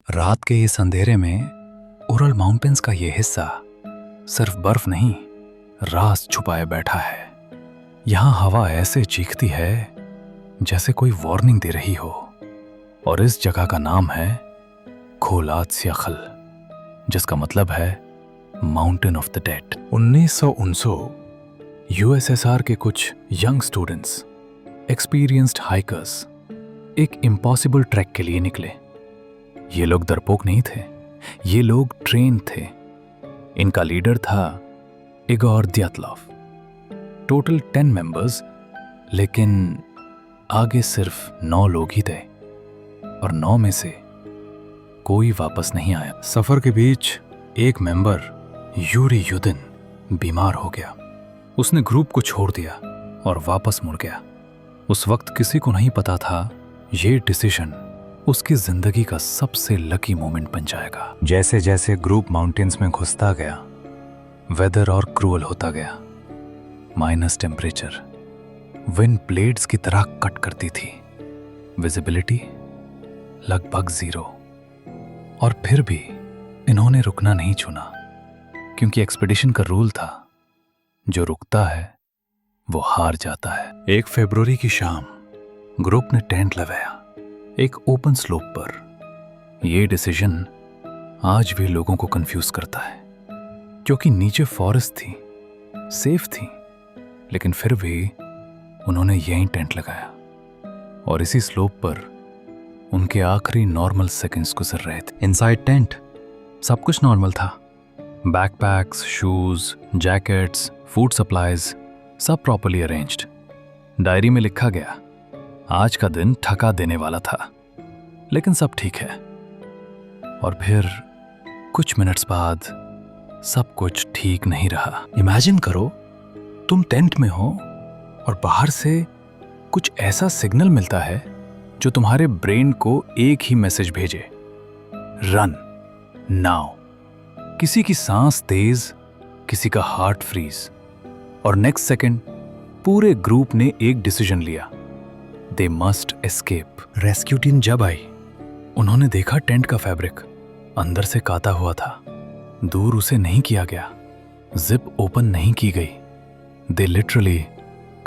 रात के इस अंधेरे में उरल माउंटेन्स का ये हिस्सा सिर्फ बर्फ नहीं, राज छुपाए बैठा है। यहां हवा ऐसे चीखती है जैसे कोई वार्निंग दे रही हो। और इस जगह का नाम है खोलात्स्याखल, जिसका मतलब है mountain of the dead. 1949 USSR के कुछ यंग स्टूडेंट्स, एक्सपीरियंस्ड हाइकर्स, एक इम्पॉसिबल ट्रैक के लिए निकले। ये लोग डरपोक नहीं थे, ये लोग ट्रेन थे। इनका लीडर था इगोर द्यातलोव। टोटल 10 मेंबर्स, लेकिन आगे सिर्फ 9 लोग ही थे और 9 में से कोई वापस नहीं आया। सफर के बीच एक मेंबर यूरी युदिन बीमार हो गया। उसने ग्रुप को छोड़ दिया और वापस मुड़ गया। उस वक्त किसी को नहीं पता था ये डिसीजन उसकी जिंदगी का सबसे लकी मोमेंट बन जाएगा। जैसे जैसे ग्रुप माउंटेन्स में घुसता गया, वेदर और क्रूअल होता गया। माइनस टेम्परेचर, विंड ब्लेड्स की तरह कट करती थी, विजिबिलिटी लगभग 0। और फिर भी इन्होंने रुकना नहीं चुना, क्योंकि एक्सपीडिशन का रूल था, जो रुकता है वो हार जाता है। 1 फरवरी की शाम ग्रुप ने टेंट लगाया एक ओपन स्लोप पर। यह डिसीजन आज भी लोगों को कंफ्यूज करता है, क्योंकि नीचे फॉरेस्ट थी, सेफ थी, लेकिन फिर भी उन्होंने यहीं टेंट लगाया। और इसी स्लोप पर उनके आखिरी नॉर्मल सेकंड्स गुजर रहे थे। इनसाइड टेंट सब कुछ नॉर्मल था। Backpacks, shoes, jackets, food supplies सब प्रॉपर्ली अरेंज्ड। डायरी में लिखा गया, आज का दिन थका देने वाला था, लेकिन सब ठीक है। और फिर कुछ मिनट्स बाद सब कुछ ठीक नहीं रहा। इमेजिन करो, तुम टेंट में हो और बाहर से कुछ ऐसा सिग्नल मिलता है जो तुम्हारे ब्रेन को एक ही मैसेज भेजे, रन नाउ। किसी की सांस तेज, किसी का हार्ट फ्रीज, और नेक्स्ट सेकंड पूरे ग्रुप ने एक डिसीजन लिया, they must escape. Rescue team जब आई, उन्होंने देखा टेंट का फैब्रिक अंदर से काता हुआ था। दूर उसे नहीं किया गया, जिप ओपन नहीं की गई। They literally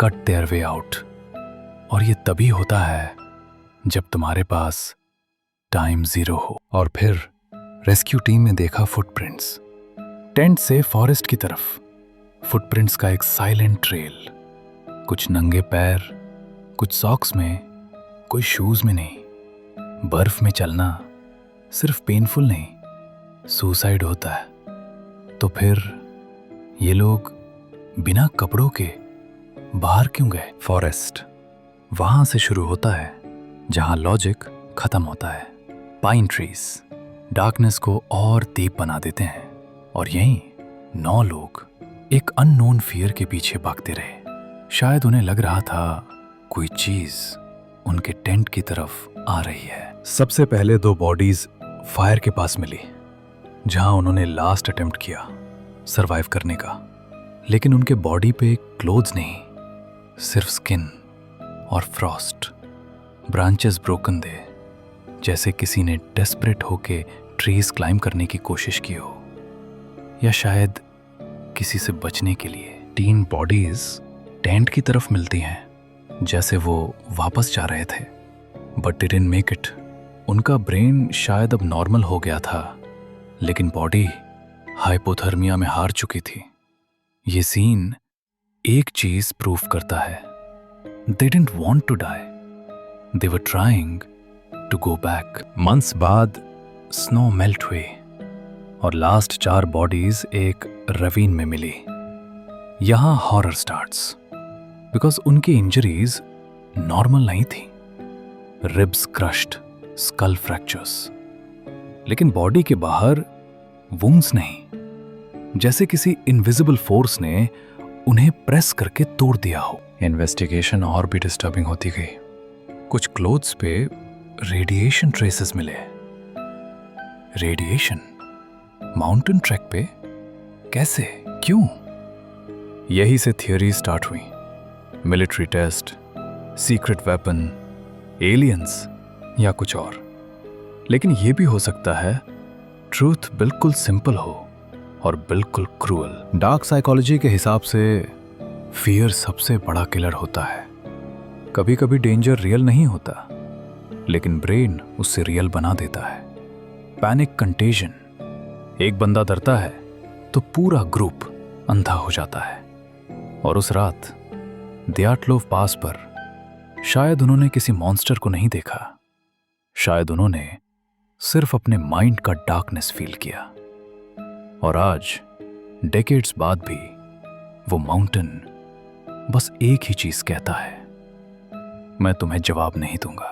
cut their way out. और ये तभी होता है जब तुम्हारे पास टाइम 0 हो। और फिर रेस्क्यू टीम ने देखा फुटप्रिंट्स, टेंट से फॉरेस्ट की तरफ। फुटप्रिंट्स का एक साइलेंट ट्रेल, कुछ नंगे पैर, कुछ सॉक्स में, कोई शूज में नहीं। बर्फ में चलना सिर्फ पेनफुल नहीं, सुसाइड होता है। तो फिर ये लोग बिना कपड़ों के बाहर क्यों गए? फॉरेस्ट वहां से शुरू होता है जहां लॉजिक खत्म होता है। पाइन ट्रीज डार्कनेस को और डीप बना देते हैं। और यहीं 9 लोग एक अननोन फियर के पीछे भागते रहे। शायद उन्हें लग रहा था कोई चीज उनके टेंट की तरफ आ रही है। सबसे पहले 2 बॉडीज फायर के पास मिली, जहां उन्होंने लास्ट अटेम्प्ट किया सरवाइव करने का। लेकिन उनके बॉडी पे क्लोथ्स नहीं, सिर्फ स्किन और फ्रॉस्ट। ब्रांचेस ब्रोकन थे, जैसे किसी ने डेस्परेट होके ट्रीज क्लाइंब करने की कोशिश की हो, या शायद किसी से बचने के लिए। 3 बॉडीज टेंट की तरफ मिलती हैं, जैसे वो वापस जा रहे थे, बट डिडंट मेक इट। उनका ब्रेन शायद अब नॉर्मल हो गया था, लेकिन बॉडी हाइपोथर्मिया में हार चुकी थी। ये सीन एक चीज प्रूफ करता है, they didn't want to die, they were trying to go back. Months बाद स्नो मेल्ट हुई और लास्ट 4 बॉडीज एक रवीन में मिली। यहां हॉरर स्टार्ट्स, बिकॉज उनकी इंजरीज नॉर्मल नहीं थी। रिब्स क्रश्ड, स्कल फ्रैक्चर्स, लेकिन बॉडी के बाहर वुंड्स नहीं, जैसे किसी इनविजिबल फोर्स ने उन्हें प्रेस करके तोड़ दिया हो। इन्वेस्टिगेशन और भी डिस्टर्बिंग होती गई। कुछ क्लोथ्स पे रेडिएशन ट्रेसेस मिले। रेडिएशन माउंटेन ट्रैक पे? कैसे, क्यों? यही से थियरी स्टार्ट हुई। Military test, secret weapon, aliens या कुछ और। लेकिन यह भी हो सकता है ट्रूथ बिल्कुल सिंपल हो और बिल्कुल क्रूअल। डार्क साइकोलॉजी के हिसाब से फियर सबसे बड़ा किलर होता है। कभी कभी डेंजर रियल नहीं होता, लेकिन ब्रेन उससे रियल बना देता है। पैनिक कंटेजन, एक बंदा डरता है तो पूरा ग्रुप अंधा हो जाता है। और उस रात दियाटलोव पास पर शायद उन्होंने किसी मॉन्स्टर को नहीं देखा, शायद उन्होंने सिर्फ अपने माइंड का डार्कनेस फील किया। और आज डेकेड्स बाद भी वो माउंटेन बस एक ही चीज कहता है, मैं तुम्हें जवाब नहीं दूंगा।